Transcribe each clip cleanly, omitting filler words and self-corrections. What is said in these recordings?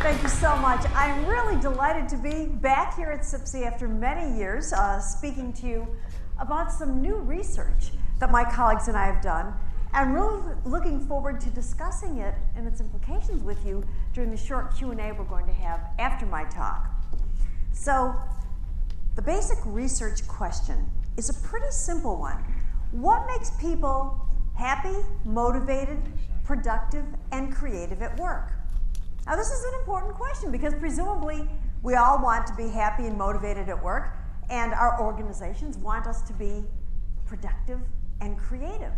Thank you so much. I'm really delighted to be back here at SIPSI after many years speaking to you about some new research that my colleagues and I have done. I'm really looking forward to discussing it and its implications with you during the short Q&A we're going to have after my talk. So, the basic research question is a pretty simple one. What makes people happy, motivated, productive, and creative at work? Now, this is an important question because presumably we all want to be happy and motivated at work, and our organizations want us to be productive and creative.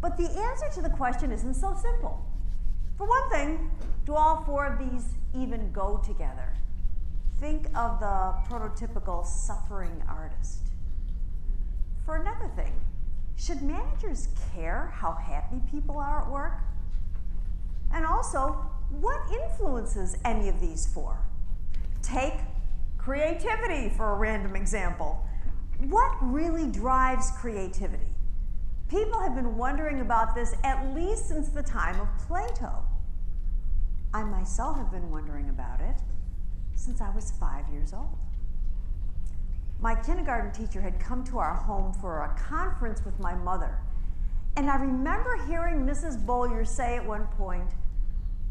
But the answer to the question isn't so simple. For one thing, do all four of these even go together? Think of the prototypical suffering artist. For another thing, should managers care how happy people are at work? And also, what influences any of these four? Take creativity for a random example. What really drives creativity? People have been wondering about this at least since the time of Plato. I myself have been wondering about it since I was 5 years old. My kindergarten teacher had come to our home for a conference with my mother, and I remember hearing Mrs. Bowyer say at one point,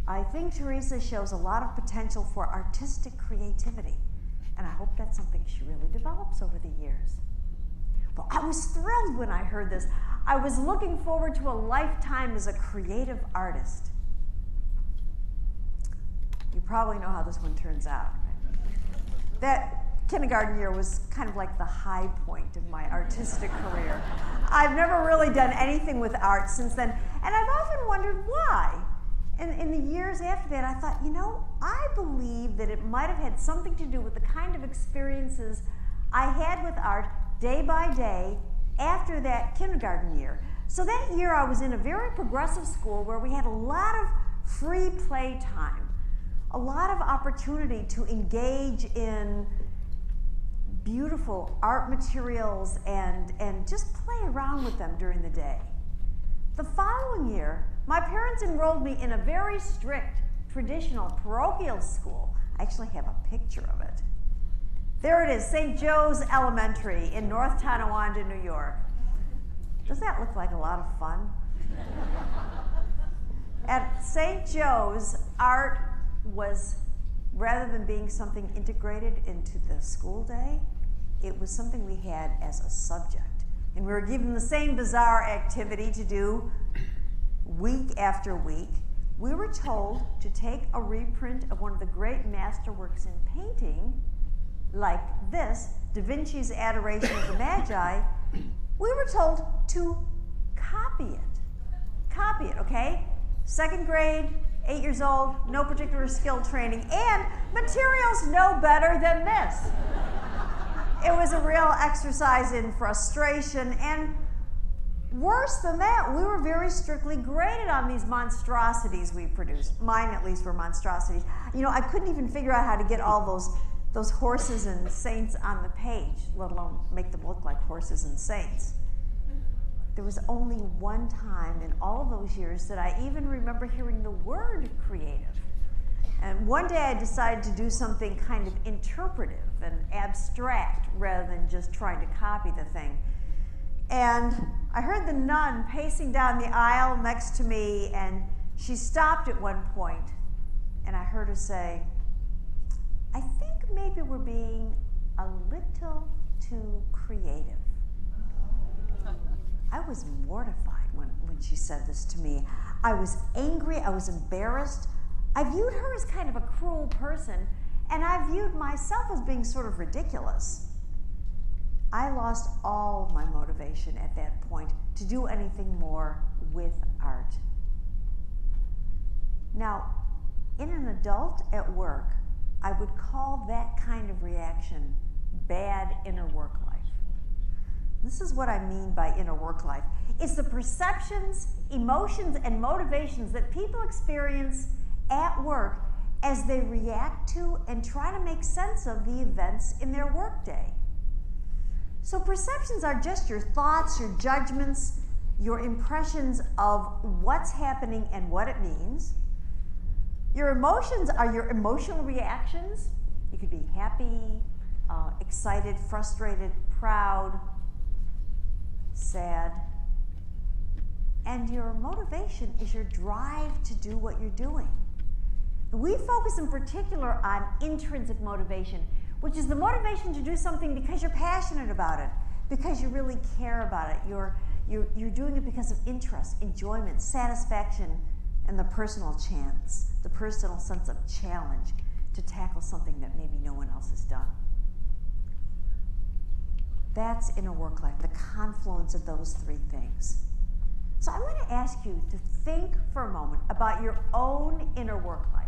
"I think Teresa shows a lot of potential for artistic creativity, and I hope that's something she really develops over the years." Well, I was thrilled when I heard this. I was looking forward to a lifetime as a creative artist. You probably know how this one turns out. That kindergarten year was kind of like the high point of my artistic career. I've never really done anything with art since then, and I've often wondered why. And in the years after that, I thought, I believe that it might have had something to do with the kind of experiences I had with art day by day after that kindergarten year. So that year I was in a very progressive school where we had a lot of free play time, a lot of opportunity to engage in beautiful art materials and just play around with them during the day. The following year, my parents enrolled me in a very strict, traditional parochial school. I actually have a picture of it. There it is, St. Joe's Elementary in North Tonawanda, New York. Does that look like a lot of fun? At St. Joe's, art was, rather than being something integrated into the school day, it was something we had as a subject. And we were given the same bizarre activity to do week after week. We were told to take a reprint of one of the great masterworks in painting, like this, Da Vinci's Adoration of the Magi. We were told to copy it. Copy it, okay? Second grade, 8 years old, no particular skill training, and materials no better than this. It was a real exercise in frustration, and worse than that, we were very strictly graded on these monstrosities we produced. Mine, at least, were monstrosities. I couldn't even figure out how to get all those horses and saints on the page, let alone make them look like horses and saints. There was only one time in all of those years that I even remember hearing the word creative. And one day I decided to do something kind of interpretive and abstract rather than just trying to copy the thing. And I heard the nun pacing down the aisle next to me, and she stopped at one point, and I heard her say, "I think maybe we're being a little too creative." I was mortified when she said this to me. I was angry, I was embarrassed. I viewed her as kind of a cruel person, and I viewed myself as being sort of ridiculous. I lost all my motivation at that point to do anything more with art. Now, in an adult at work, I would call that kind of reaction bad inner work life. This is what I mean by inner work life. It's the perceptions, emotions, and motivations that people experience at work as they react to and try to make sense of the events in their workday. So perceptions are just your thoughts, your judgments, your impressions of what's happening and what it means. Your emotions are your emotional reactions. You could be happy, excited, frustrated, proud, sad. And your motivation is your drive to do what you're doing. We focus in particular on intrinsic motivation, which is the motivation to do something because you're passionate about it, because you really care about it. You're doing it because of interest, enjoyment, satisfaction, and the personal chance, the personal sense of challenge to tackle something that maybe no one else has done. That's inner work life, the confluence of those three things. So I'm going to ask you to think for a moment about your own inner work life.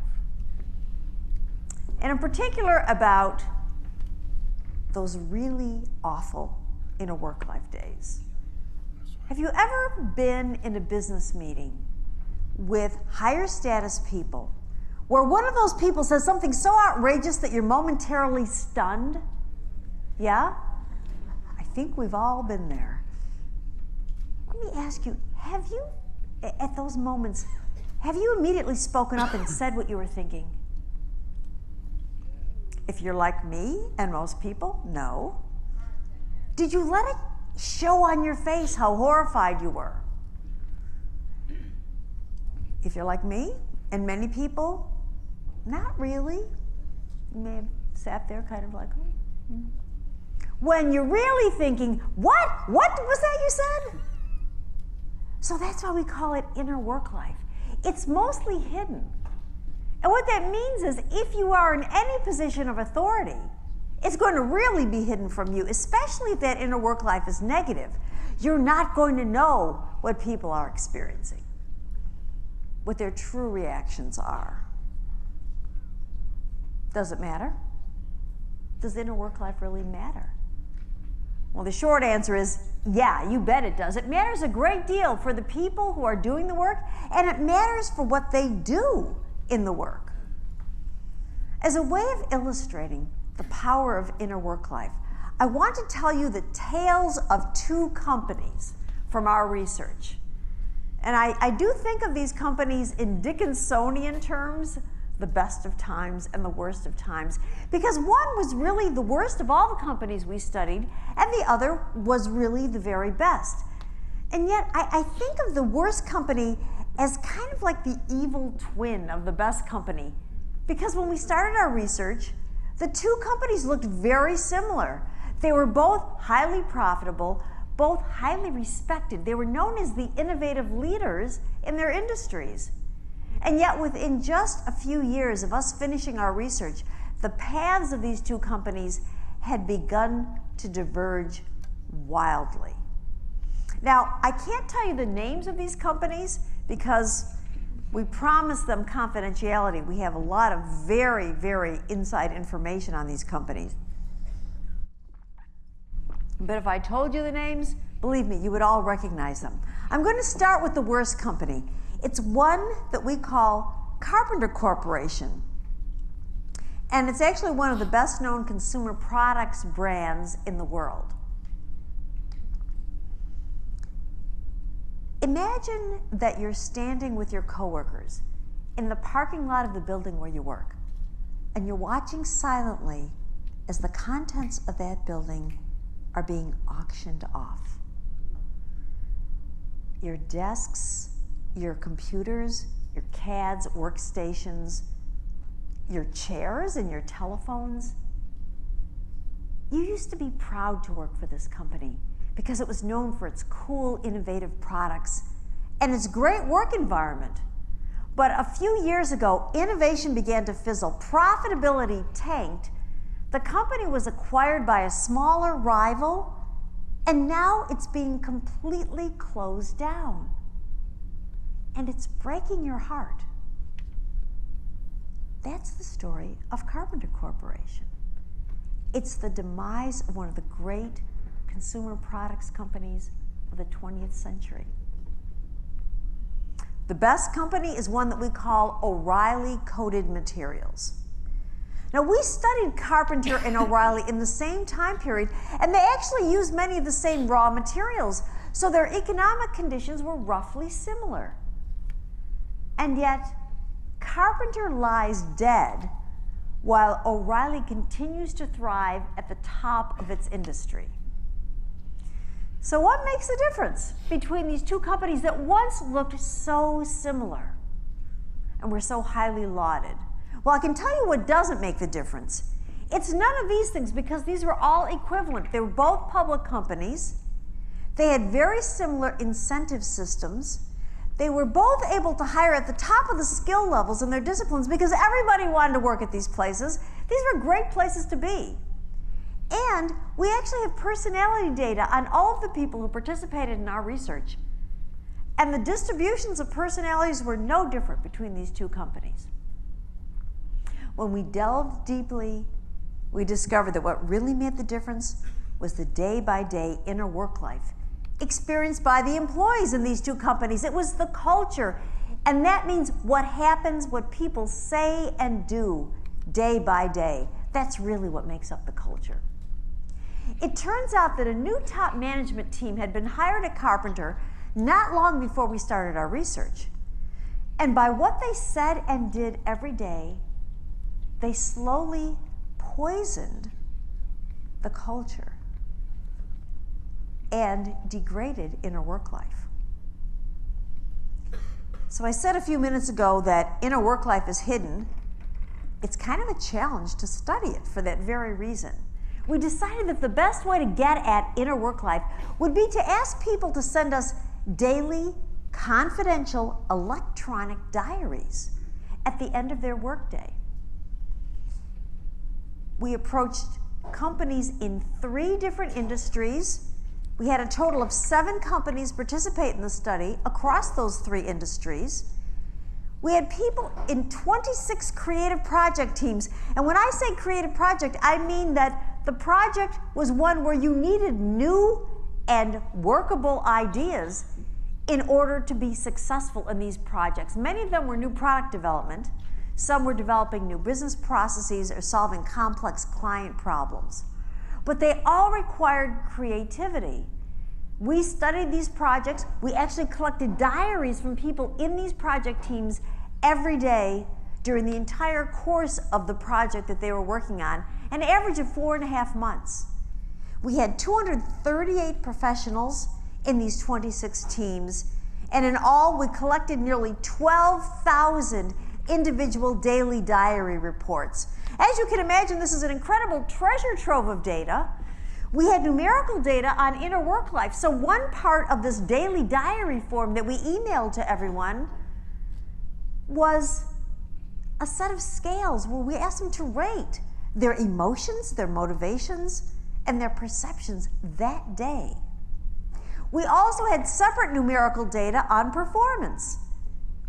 And in particular about those really awful inner work life days. Have you ever been in a business meeting with higher status people where one of those people says something so outrageous that you're momentarily stunned? Yeah? I think we've all been there. Let me ask you, have you, at those moments, have you immediately spoken up and said what you were thinking? If you're like me and most people, no. Did you let it show on your face how horrified you were? If you're like me and many people, not really. You may have sat there kind of like, oh. When you're really thinking, what? What was that you said? So that's why we call it inner work life. It's mostly hidden. And what that means is if you are in any position of authority, it's going to really be hidden from you, especially if that inner work life is negative. You're not going to know what people are experiencing, what their true reactions are. Does it matter? Does inner work life really matter? Well, the short answer is, yeah, you bet it does. It matters a great deal for the people who are doing the work, and it matters for what they do in the work. As a way of illustrating the power of inner work life, I want to tell you the tales of two companies from our research. And I do think of these companies in Dickinsonian terms, the best of times and the worst of times, because one was really the worst of all the companies we studied, and the other was really the very best. And yet, I think of the worst company as kind of like the evil twin of the best company, because when we started our research, the two companies looked very similar. They were both highly profitable, both highly respected. They were known as the innovative leaders in their industries. And yet within just a few years of us finishing our research, the paths of these two companies had begun to diverge wildly. Now, I can't tell you the names of these companies because we promised them confidentiality. We have a lot of very, very inside information on these companies. But if I told you the names, believe me, you would all recognize them. I'm going to start with the worst company. It's one that we call Carpenter Corporation. And it's actually one of the best known consumer products brands in the world. Imagine that you're standing with your coworkers in the parking lot of the building where you work, and you're watching silently as the contents of that building are being auctioned off. Your desks, your computers, your CADs, workstations, your chairs and your telephones. You used to be proud to work for this company because it was known for its cool, innovative products and its great work environment. But a few years ago, innovation began to fizzle. Profitability tanked. The company was acquired by a smaller rival, and now it's being completely closed down. And it's breaking your heart. That's the story of Carpenter Corporation. It's the demise of one of the great consumer products companies of the 20th century. The best company is one that we call O'Reilly Coated Materials. Now, we studied Carpenter and O'Reilly in the same time period, and they actually used many of the same raw materials, so their economic conditions were roughly similar. And yet, Carpenter lies dead while O'Reilly continues to thrive at the top of its industry. So what makes the difference between these two companies that once looked so similar and were so highly lauded? Well, I can tell you what doesn't make the difference. It's none of these things, because these were all equivalent. They were both public companies. They had very similar incentive systems. They were both able to hire at the top of the skill levels in their disciplines because everybody wanted to work at these places. These were great places to be. And we actually have personality data on all of the people who participated in our research. And the distributions of personalities were no different between these two companies. When we delved deeply, we discovered that what really made the difference was the day-by-day inner work life experienced by the employees in these two companies. It was the culture. And that means what happens, what people say and do day by day. That's really what makes up the culture. It turns out that a new top management team had been hired at Carpenter not long before we started our research. And by what they said and did every day, they slowly poisoned the culture and degraded inner work life. So I said a few minutes ago that inner work life is hidden. It's kind of a challenge to study it for that very reason. We decided that the best way to get at inner work life would be to ask people to send us daily, confidential electronic diaries at the end of their workday. We approached companies in 3 different industries. We had a total of 7 companies participate in the study across those 3 industries. We had people in 26 creative project teams. And when I say creative project, I mean that the project was one where you needed new and workable ideas in order to be successful in these projects. Many of them were new product development. Some were developing new business processes or solving complex client problems. But they all required creativity. We studied these projects. We actually collected diaries from people in these project teams every day during the entire course of the project that they were working on, an average of 4.5 months. We had 238 professionals in these 26 teams, and in all, we collected nearly 12,000 individual daily diary reports. As you can imagine, this is an incredible treasure trove of data. We had numerical data on inner work life. So one part of this daily diary form that we emailed to everyone was a set of scales where we asked them to rate their emotions, their motivations, and their perceptions that day. We also had separate numerical data on performance.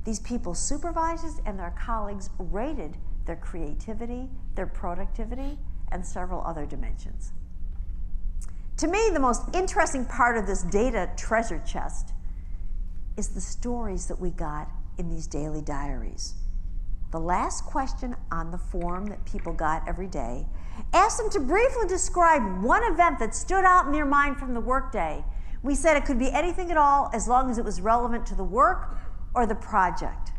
These people's supervisors and their colleagues rated their creativity, their productivity, and several other dimensions. To me, the most interesting part of this data treasure chest is the stories that we got in these daily diaries. The last question on the form that people got every day asked them to briefly describe one event that stood out in their mind from the workday. We said it could be anything at all as long as it was relevant to the work or the project.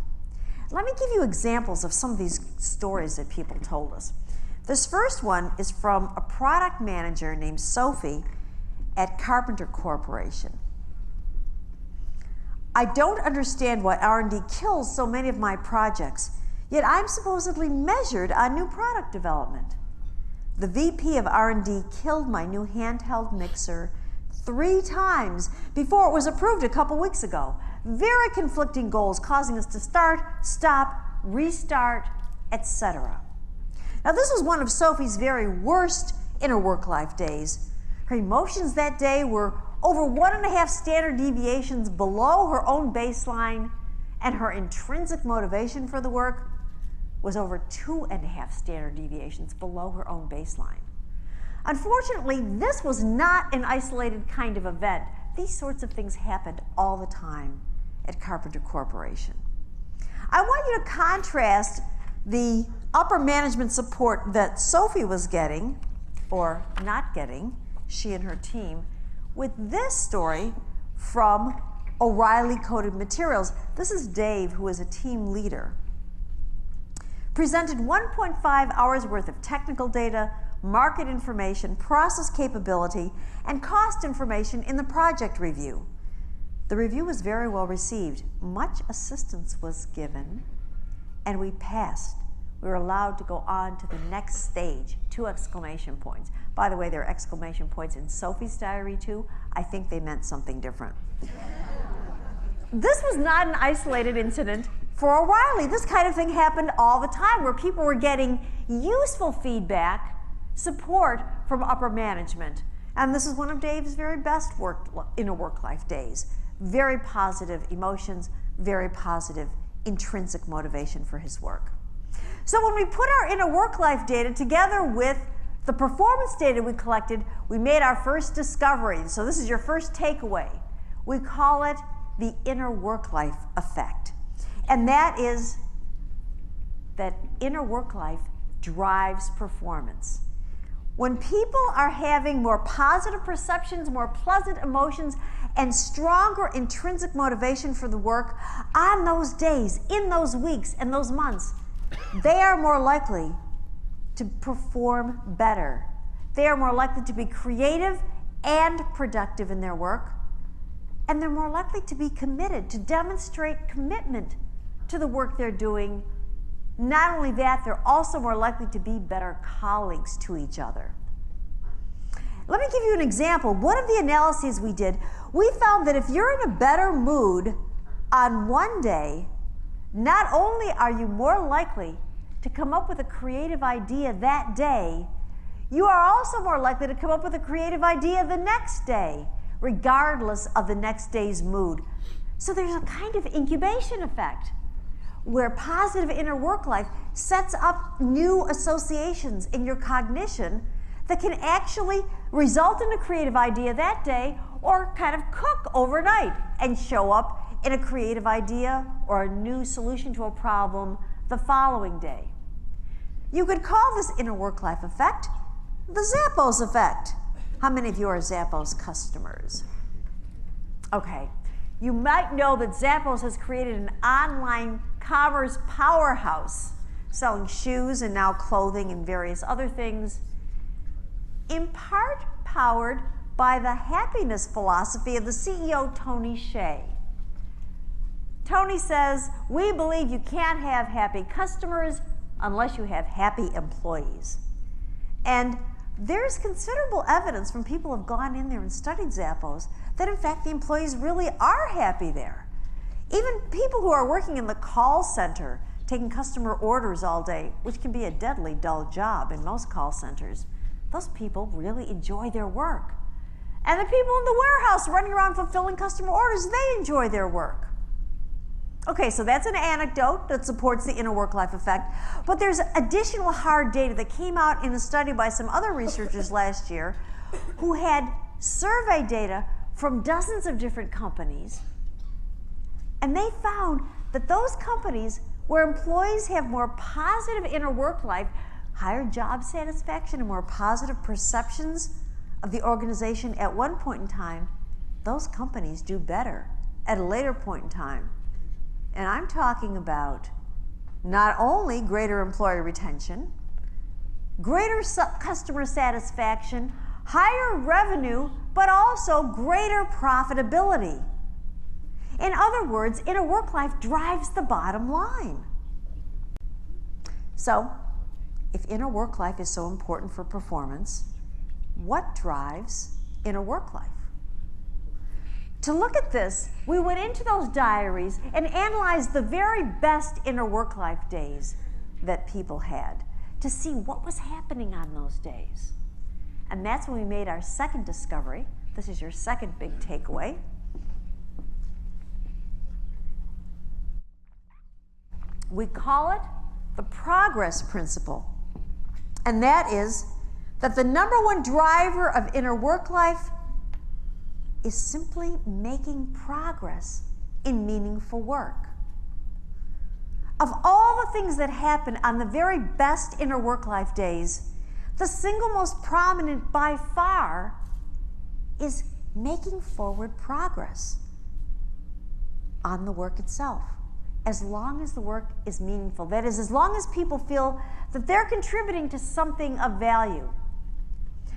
Let me give you examples of some of these stories that people told us. This first one is from a product manager named Sophie at Carpenter Corporation. I don't understand why R&D kills so many of my projects, yet I'm supposedly measured on new product development. The VP of R&D killed my new handheld mixer 3 times before it was approved a couple weeks ago. Very conflicting goals causing us to start, stop, restart, etc. Now this was one of Sophie's very worst inner work life days. Her emotions that day were over 1.5 standard deviations below her own baseline, and her intrinsic motivation for the work was over 2.5 standard deviations below her own baseline. Unfortunately, this was not an isolated kind of event. These sorts of things happened all the time at Carpenter Corporation. I want you to contrast the upper management support that Sophie was getting, or not getting, she and her team, with this story from O'Reilly Coated Materials. This is Dave, who is a team leader. presented 1.5 hours worth of technical data, market information, process capability, and cost information in the project review. The review was very well received. Much assistance was given, and we passed. We were allowed to go on to the next stage, 2 exclamation points. By the way, there are exclamation points in Sophie's diary too. I think they meant something different. This was not an isolated incident for O'Reilly. This kind of thing happened all the time, where people were getting useful feedback, support from upper management. And this is one of Dave's very best inner work-life days. Very positive emotions, very positive intrinsic motivation for his work. So when we put our inner work-life data together with the performance data we collected, we made our first discovery. So this is your first takeaway. We call it the inner work-life effect. And that is that inner work-life drives performance. When people are having more positive perceptions, more pleasant emotions, and stronger intrinsic motivation for the work on those days, in those weeks, and those months, they are more likely to perform better. They are more likely to be creative and productive in their work, and they're more likely to be committed, to demonstrate commitment to the work they're doing. Not only that, they're also more likely to be better colleagues to each other. Let me give you an example. One of the analyses we did, we found that if you're in a better mood on one day, not only are you more likely to come up with a creative idea that day, you are also more likely to come up with a creative idea the next day, regardless of the next day's mood. So there's a kind of incubation effect, where positive inner work life sets up new associations in your cognition that can actually result in a creative idea that day, or kind of cook overnight and show up in a creative idea or a new solution to a problem the following day. You could call this inner work life effect the Zappos effect. How many of you are Zappos customers? Okay. You might know that Zappos has created an online commerce powerhouse, selling shoes and now clothing and various other things, in part powered by the happiness philosophy of the CEO, Tony Hsieh. Tony says, we believe you can't have happy customers unless you have happy employees. And there's considerable evidence from people who have gone in there and studied Zappos that in fact the employees really are happy there. Even people who are working in the call center, taking customer orders all day, which can be a deadly dull job in most call centers, those people really enjoy their work. And the people in the warehouse running around fulfilling customer orders, they enjoy their work. Okay, so that's an anecdote that supports the inner work-life effect, but there's additional hard data that came out in a study by some other researchers last year who had survey data from dozens of different companies, and they found that those companies where employees have more positive inner work life, higher job satisfaction, and more positive perceptions of the organization at one point in time, those companies do better at a later point in time. And I'm talking about not only greater employee retention, greater customer satisfaction, higher revenue, but also greater profitability. In other words, inner work life drives the bottom line. So, if inner work life is so important for performance, what drives inner work life? To look at this, we went into those diaries and analyzed the very best inner work life days that people had to see what was happening on those days. And that's when we made our second discovery. This is your second big takeaway. We call it the progress principle. And that is that the number one driver of inner work life is simply making progress in meaningful work. Of all the things that happen on the very best inner work life days, the single most prominent by far is making forward progress on the work itself. as long as the work is meaningful. That is, as long as people feel that they're contributing to something of value.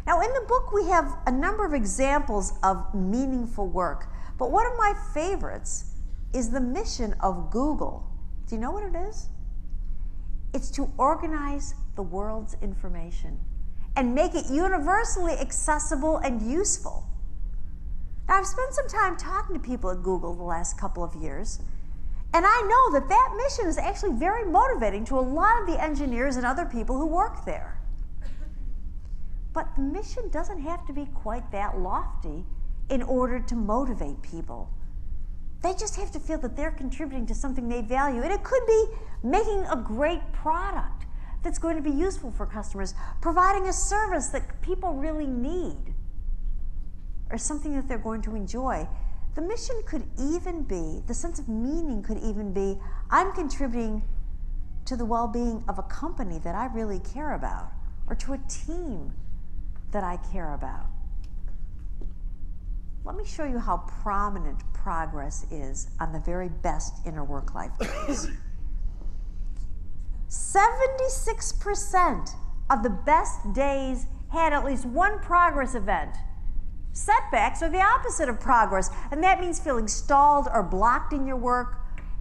Now, in the book, we have a number of examples of meaningful work, but one of my favorites is the mission of Google. Do you know what it is? It's to organize the world's information and make it universally accessible and useful. Now, I've spent some time talking to people at Google the last couple of years, and I know that that mission is actually very motivating to a lot of the engineers and other people who work there. But the mission doesn't have to be quite that lofty in order to motivate people. They just have to feel that they're contributing to something they value. And it could be making a great product that's going to be useful for customers, providing a service that people really need, or something that they're going to enjoy. The mission could even be, the sense of meaning could even be, I'm contributing to the well-being of a company that I really care about, or to a team that I care about. Let me show you how prominent progress is on the very best inner work life days. 76% of the best days had at least one progress event. Setbacks are the opposite of progress, and that means feeling stalled or blocked in your work,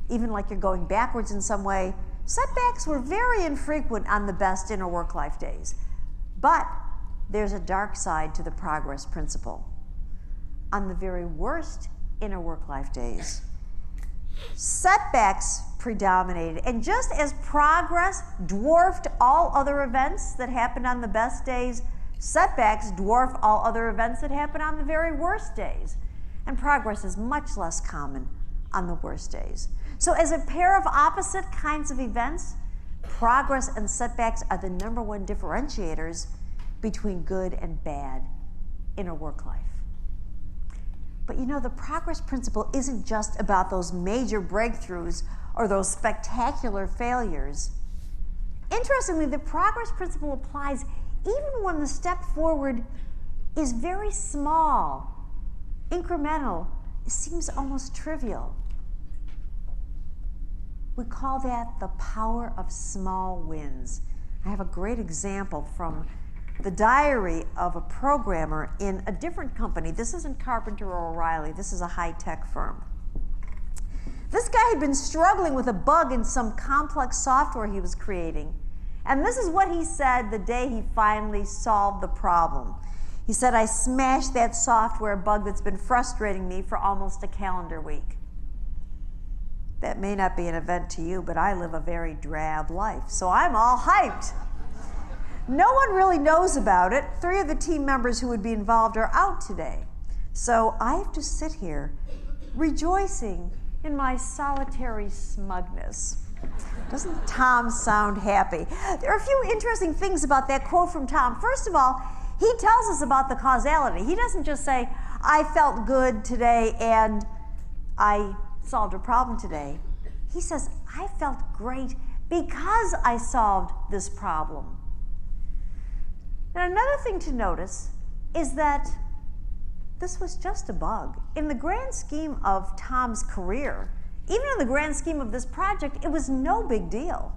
even like you're going backwards in some way. Setbacks were very infrequent on the best inner work life days. But there's a dark side to the progress principle. On the very worst inner work life days, setbacks predominated, and just as progress dwarfed all other events that happened on the best days, setbacks dwarf all other events that happen on the very worst days. And progress is much less common on the worst days. So as a pair of opposite kinds of events, progress and setbacks are the number one differentiators between good and bad inner work life. But you know, the progress principle isn't just about those major breakthroughs or those spectacular failures. Interestingly, the progress principle applies even when the step forward is very small, incremental. It seems almost trivial. We call that the power of small wins. I have a great example from the diary of a programmer in a different company. This isn't Carpenter or O'Reilly. This is a high-tech firm. This guy had been struggling with a bug in some complex software he was creating. And this is what he said the day he finally solved the problem. He said, I smashed that software bug that's been frustrating me for almost a calendar week. That may not be an event to you, but I live a very drab life, so I'm all hyped. No one really knows about it. 3 of the team members who would be involved are out today. So I have to sit here rejoicing in my solitary smugness. Doesn't Tom sound happy? There are a few interesting things about that quote from Tom. First of all, he tells us about the causality. He doesn't just say, I felt good today and I solved a problem today. He says, I felt great because I solved this problem. Now, another thing to notice is that this was just a bug. In the grand scheme of Tom's career, even in the grand scheme of this project, it was no big deal.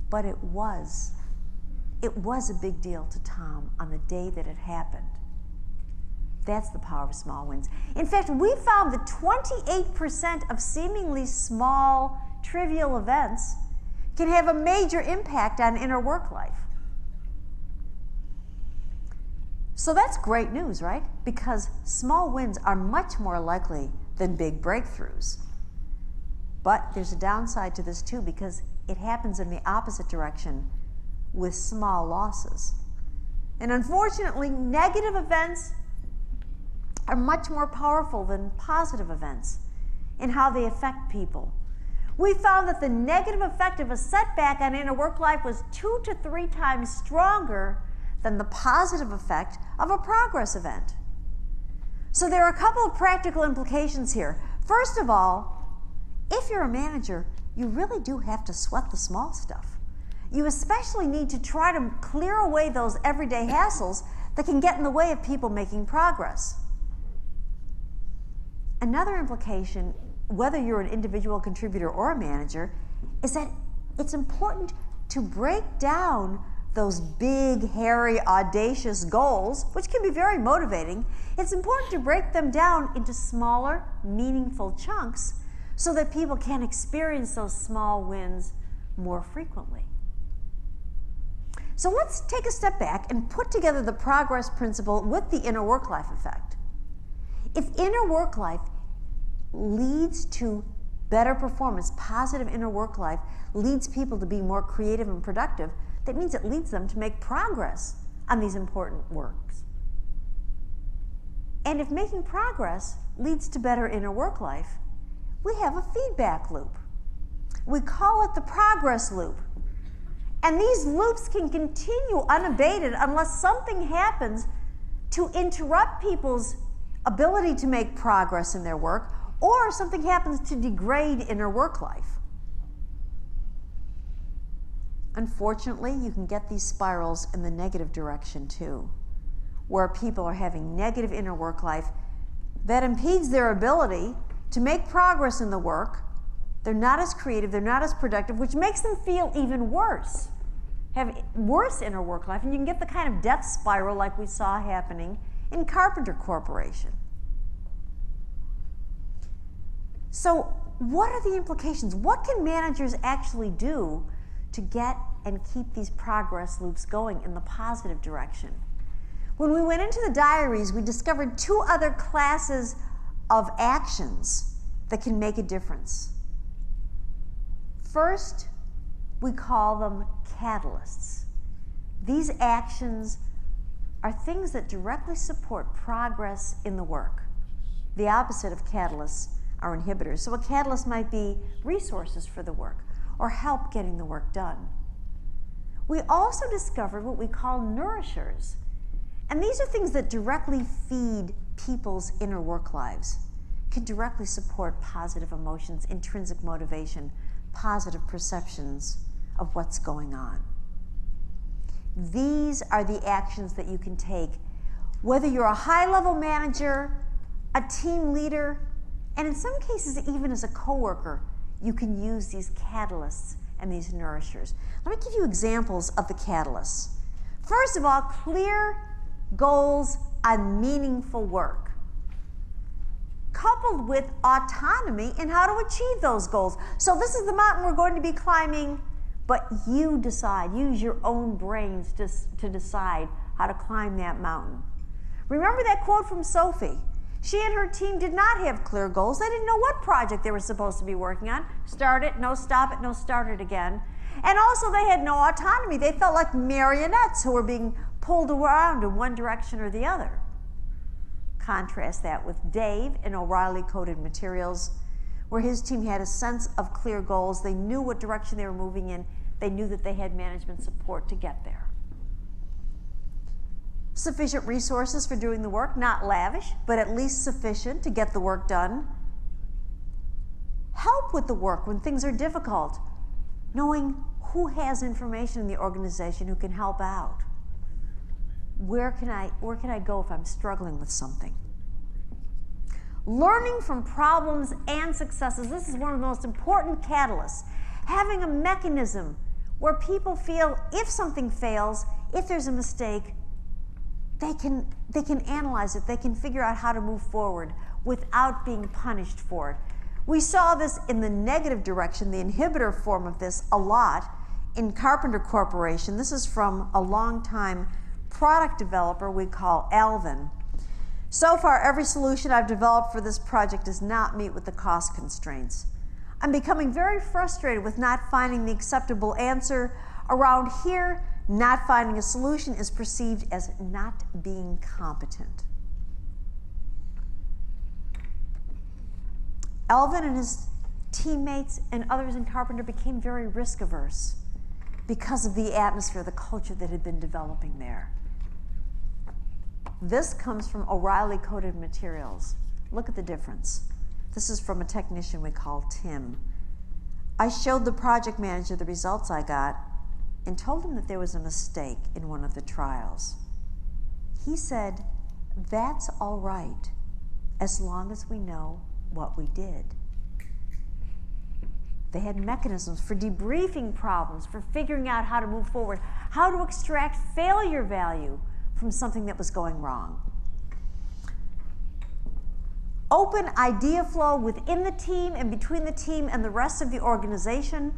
But it was. It was a big deal to Tom on the day that it happened. That's the power of small wins. In fact, we found that 28% of seemingly small, trivial events can have a major impact on inner work life. So that's great news, right? Because small wins are much more likely than big breakthroughs. But there's a downside to this too, because it happens in the opposite direction with small losses. And unfortunately, negative events are much more powerful than positive events in how they affect people. We found that the negative effect of a setback on inner work life was 2 to 3 times stronger than the positive effect of a progress event. So there are a couple of practical implications here. First of all, if you're a manager, you really do have to sweat the small stuff. You especially need to try to clear away those everyday hassles that can get in the way of people making progress. Another implication whether you're an individual contributor or a manager, is that it's important to break down those big, hairy, audacious goals, which can be very motivating. It's important to break them down into smaller, meaningful chunks so that people can experience those small wins more frequently. So let's take a step back and put together the progress principle with the inner work life effect. If inner work life leads to better performance, positive inner work life leads people to be more creative and productive, that means it leads them to make progress on these important works. And if making progress leads to better inner work life, we have a feedback loop. We call it the progress loop. And these loops can continue unabated unless something happens to interrupt people's ability to make progress in their work, or something happens to degrade inner work life. Unfortunately, you can get these spirals in the negative direction too, where people are having negative inner work life that impedes their ability to make progress in the work. They're not as creative, they're not as productive, which makes them feel even worse, have worse inner work life, and you can get the kind of death spiral like we saw happening in Carpenter Corporation. So what are the implications? What can managers actually do to get and keep these progress loops going in the positive direction? When we went into the diaries, we discovered two other classes of actions that can make a difference. First, we call them catalysts. These actions are things that directly support progress in the work. The opposite of catalysts are inhibitors. So a catalyst might be resources for the work or help getting the work done. We also discovered what we call nourishers. And these are things that directly feed people's inner work lives, can directly support positive emotions, intrinsic motivation, positive perceptions of what's going on. These are the actions that you can take, whether you're a high-level manager, a team leader, and in some cases, even as a coworker, you can use these catalysts and these nourishers. Let me give you examples of the catalysts. First of all, clear goals on meaningful work, coupled with autonomy in how to achieve those goals. So this is the mountain we're going to be climbing, but you decide, use your own brains to decide how to climb that mountain. Remember that quote from Sophie? She and her team did not have clear goals. They didn't know what project they were supposed to be working on. Start it, no stop it, no start it again. And also they had no autonomy. They felt like marionettes who were being pulled around in one direction or the other. Contrast that with Dave in O'Reilly Coded Materials, where his team had a sense of clear goals. They knew what direction they were moving in. They knew that they had management support to get there. Sufficient resources for doing the work, not lavish, but at least sufficient to get the work done. Help with the work when things are difficult, knowing who has information in the organization who can help out. Where can I go if I'm struggling with something? Learning from problems and successes. This is one of the most important catalysts. Having a mechanism where people feel if something fails, if there's a mistake, they can analyze it. They can figure out how to move forward without being punished for it. We saw this in the negative direction, the inhibitor form of this, a lot in Carpenter Corporation. This is from a longtime product developer we call Alvin. So far, every solution I've developed for this project does not meet with the cost constraints. I'm becoming very frustrated with not finding the acceptable answer. Around here, not finding a solution is perceived as not being competent. Alvin and his teammates and others in Carpenter became very risk averse because of the atmosphere, the culture that had been developing there. This comes from O'Reilly Coded Materials. Look at the difference. This is from a technician we call Tim. I showed the project manager the results I got and told him that there was a mistake in one of the trials. He said, "That's all right, as long as we know what we did." They had mechanisms for debriefing problems, for figuring out how to move forward, how to extract failure value from something that was going wrong. Open idea flow within the team and between the team and the rest of the organization.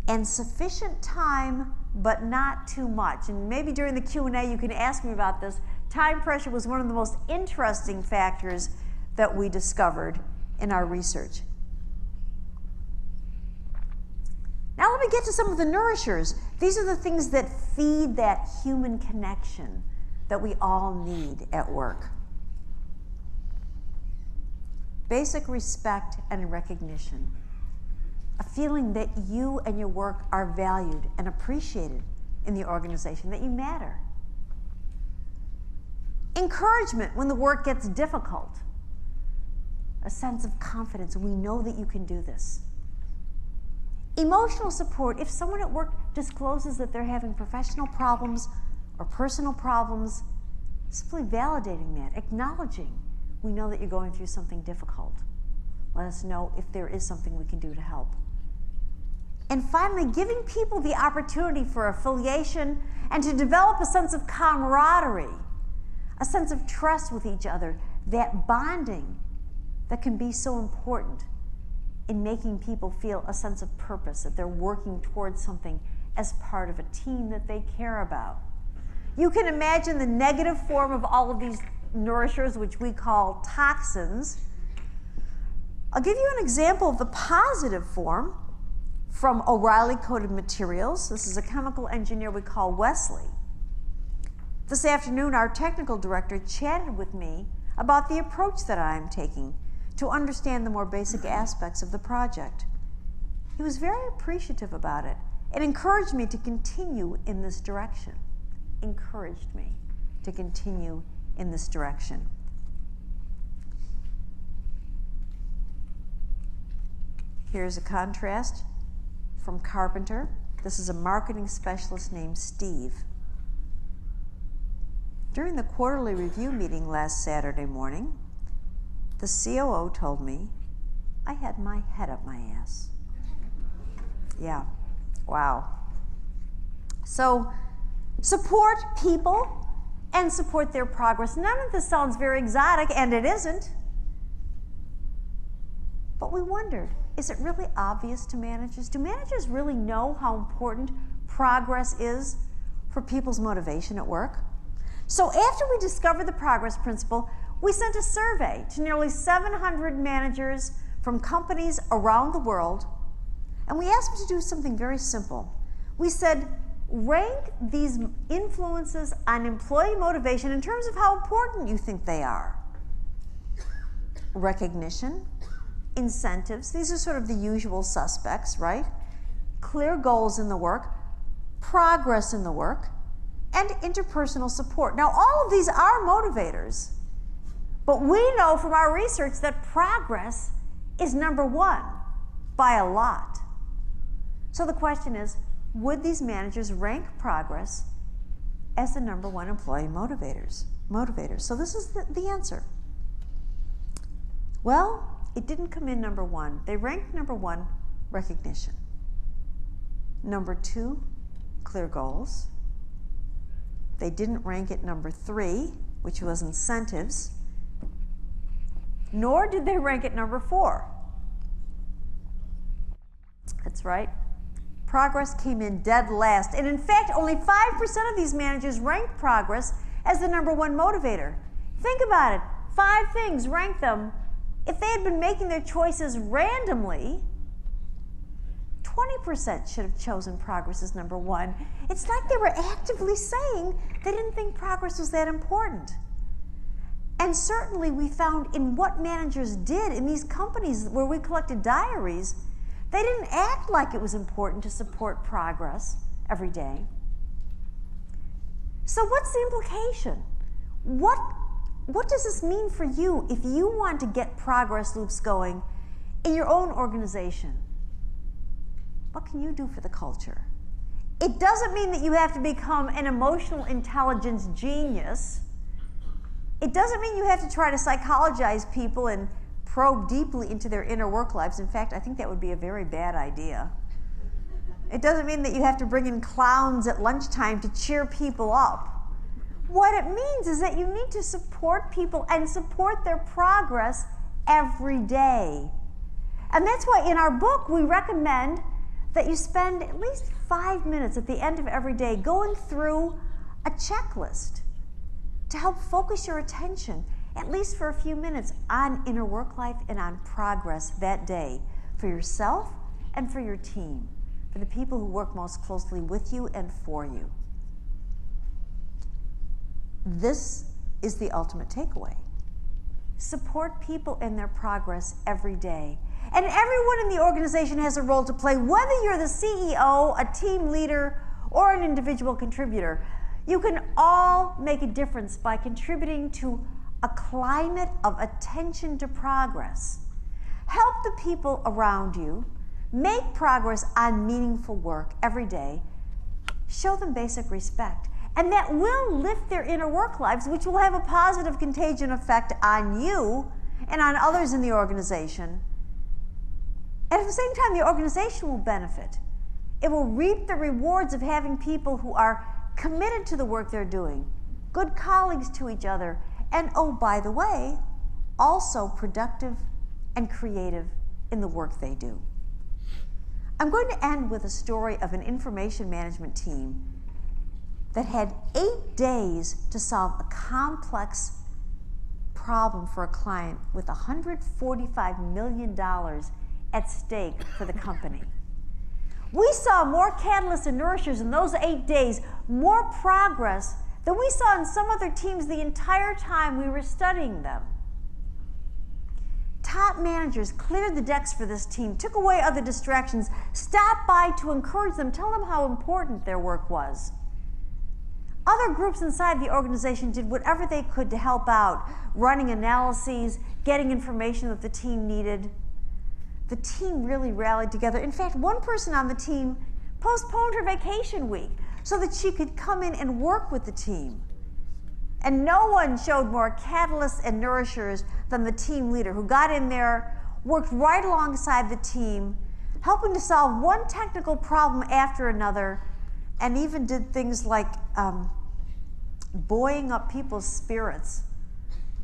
And sufficient time, but not too much. And maybe during the Q&A you can ask me about this. Time pressure was one of the most interesting factors that we discovered in our research. Now let me get to some of the nourishers. These are the things that feed that human connection that we all need at work. Basic respect and recognition. A feeling that you and your work are valued and appreciated in the organization, that you matter. Encouragement when the work gets difficult. A sense of confidence. We know that you can do this. Emotional support. If someone at work discloses that they're having professional problems or personal problems, simply validating that, acknowledging, we know that you're going through something difficult. Let us know if there is something we can do to help. And finally, giving people the opportunity for affiliation and to develop a sense of camaraderie, a sense of trust with each other, that bonding that can be so important in making people feel a sense of purpose, that they're working towards something as part of a team that they care about. You can imagine the negative form of all of these nourishers, which we call toxins. I'll give you an example of the positive form from O'Reilly Coated Materials. This is a chemical engineer we call Wesley. This afternoon, our technical director chatted with me about the approach that I'm taking to understand the more basic aspects of the project. He was very appreciative about it and encouraged me to continue in this direction. Encouraged me to continue in this direction. Here's a contrast from Carpenter. This is a marketing specialist named Steve. During the quarterly review meeting last Saturday morning, the COO told me I had my head up my ass. Yeah, wow. So support people and support their progress. None of this sounds very exotic, and it isn't. But we wondered, is it really obvious to managers? Do managers really know how important progress is for people's motivation at work? So after we discovered the progress principle, we sent a survey to nearly 700 managers from companies around the world, and we asked them to do something very simple. We said, rank these influences on employee motivation in terms of how important you think they are. Recognition, incentives, these are sort of the usual suspects, right? Clear goals in the work, progress in the work, and interpersonal support. Now, all of these are motivators, but we know from our research that progress is number one by a lot. So the question is, would these managers rank progress as the number one employee motivators? So this is the answer. Well, it didn't come in number one. They ranked number one, recognition. Number two, clear goals. They didn't rank it number three, which was incentives, nor did they rank it number four. That's right. Progress came in dead last. And in fact, only 5% of these managers ranked progress as the number one motivator. Think about it. 5 things, rank them. If they had been making their choices randomly, 20% should have chosen progress as number one. It's like they were actively saying they didn't think progress was that important. And certainly we found in what managers did in these companies where we collected diaries, they didn't act like it was important to support progress every day. So what's the implication? What does this mean for you if you want to get progress loops going in your own organization? What can you do for the culture? It doesn't mean that you have to become an emotional intelligence genius. It doesn't mean you have to try to psychologize people and probe deeply into their inner work lives. In fact, I think that would be a very bad idea. It doesn't mean that you have to bring in clowns at lunchtime to cheer people up. What it means is that you need to support people and support their progress every day. And that's why in our book we recommend that you spend at least 5 minutes at the end of every day going through a checklist to help focus your attention, at least for a few minutes, on inner work life and on progress that day for yourself and for your team, for the people who work most closely with you and for you. This is the ultimate takeaway. Support people in their progress every day. And everyone in the organization has a role to play, whether you're the CEO, a team leader, or an individual contributor. You can all make a difference by contributing to a climate of attention to progress. Help the people around you make progress on meaningful work every day. Show them basic respect. And that will lift their inner work lives, which will have a positive contagion effect on you and on others in the organization. And at the same time, the organization will benefit. It will reap the rewards of having people who are committed to the work they're doing, good colleagues to each other, and oh, by the way, also productive and creative in the work they do. I'm going to end with a story of an information management team that had 8 days to solve a complex problem for a client with $145 million at stake for the company. We saw more catalysts and nourishers in those 8 days, more progress than we saw in some other teams the entire time we were studying them. Top managers cleared the decks for this team, took away other distractions, stopped by to encourage them, tell them how important their work was. Other groups inside the organization did whatever they could to help out, running analyses, getting information that the team needed. The team really rallied together. In fact, one person on the team postponed her vacation week so that she could come in and work with the team. And no one showed more catalysts and nourishers than the team leader, who got in there, worked right alongside the team, helping to solve one technical problem after another, and even did things like buoying up people's spirits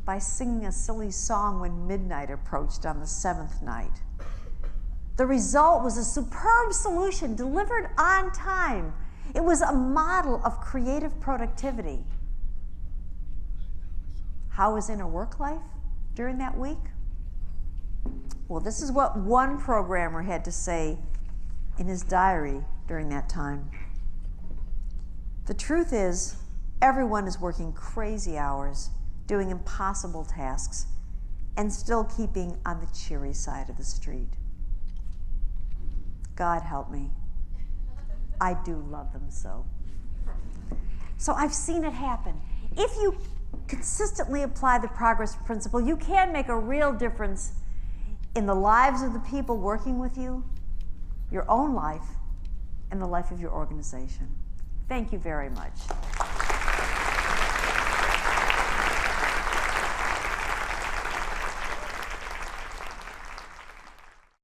by singing a silly song when midnight approached on the 7th night. The result was a superb solution delivered on time. It was a model of creative productivity. How was inner work life during that week? Well, this is what one programmer had to say in his diary during that time. The truth is, everyone is working crazy hours, doing impossible tasks, and still keeping on the cheery side of the street. God help me. I do love them so. So I've seen it happen. If you consistently apply the progress principle, you can make a real difference in the lives of the people working with you, your own life, and the life of your organization. Thank you very much.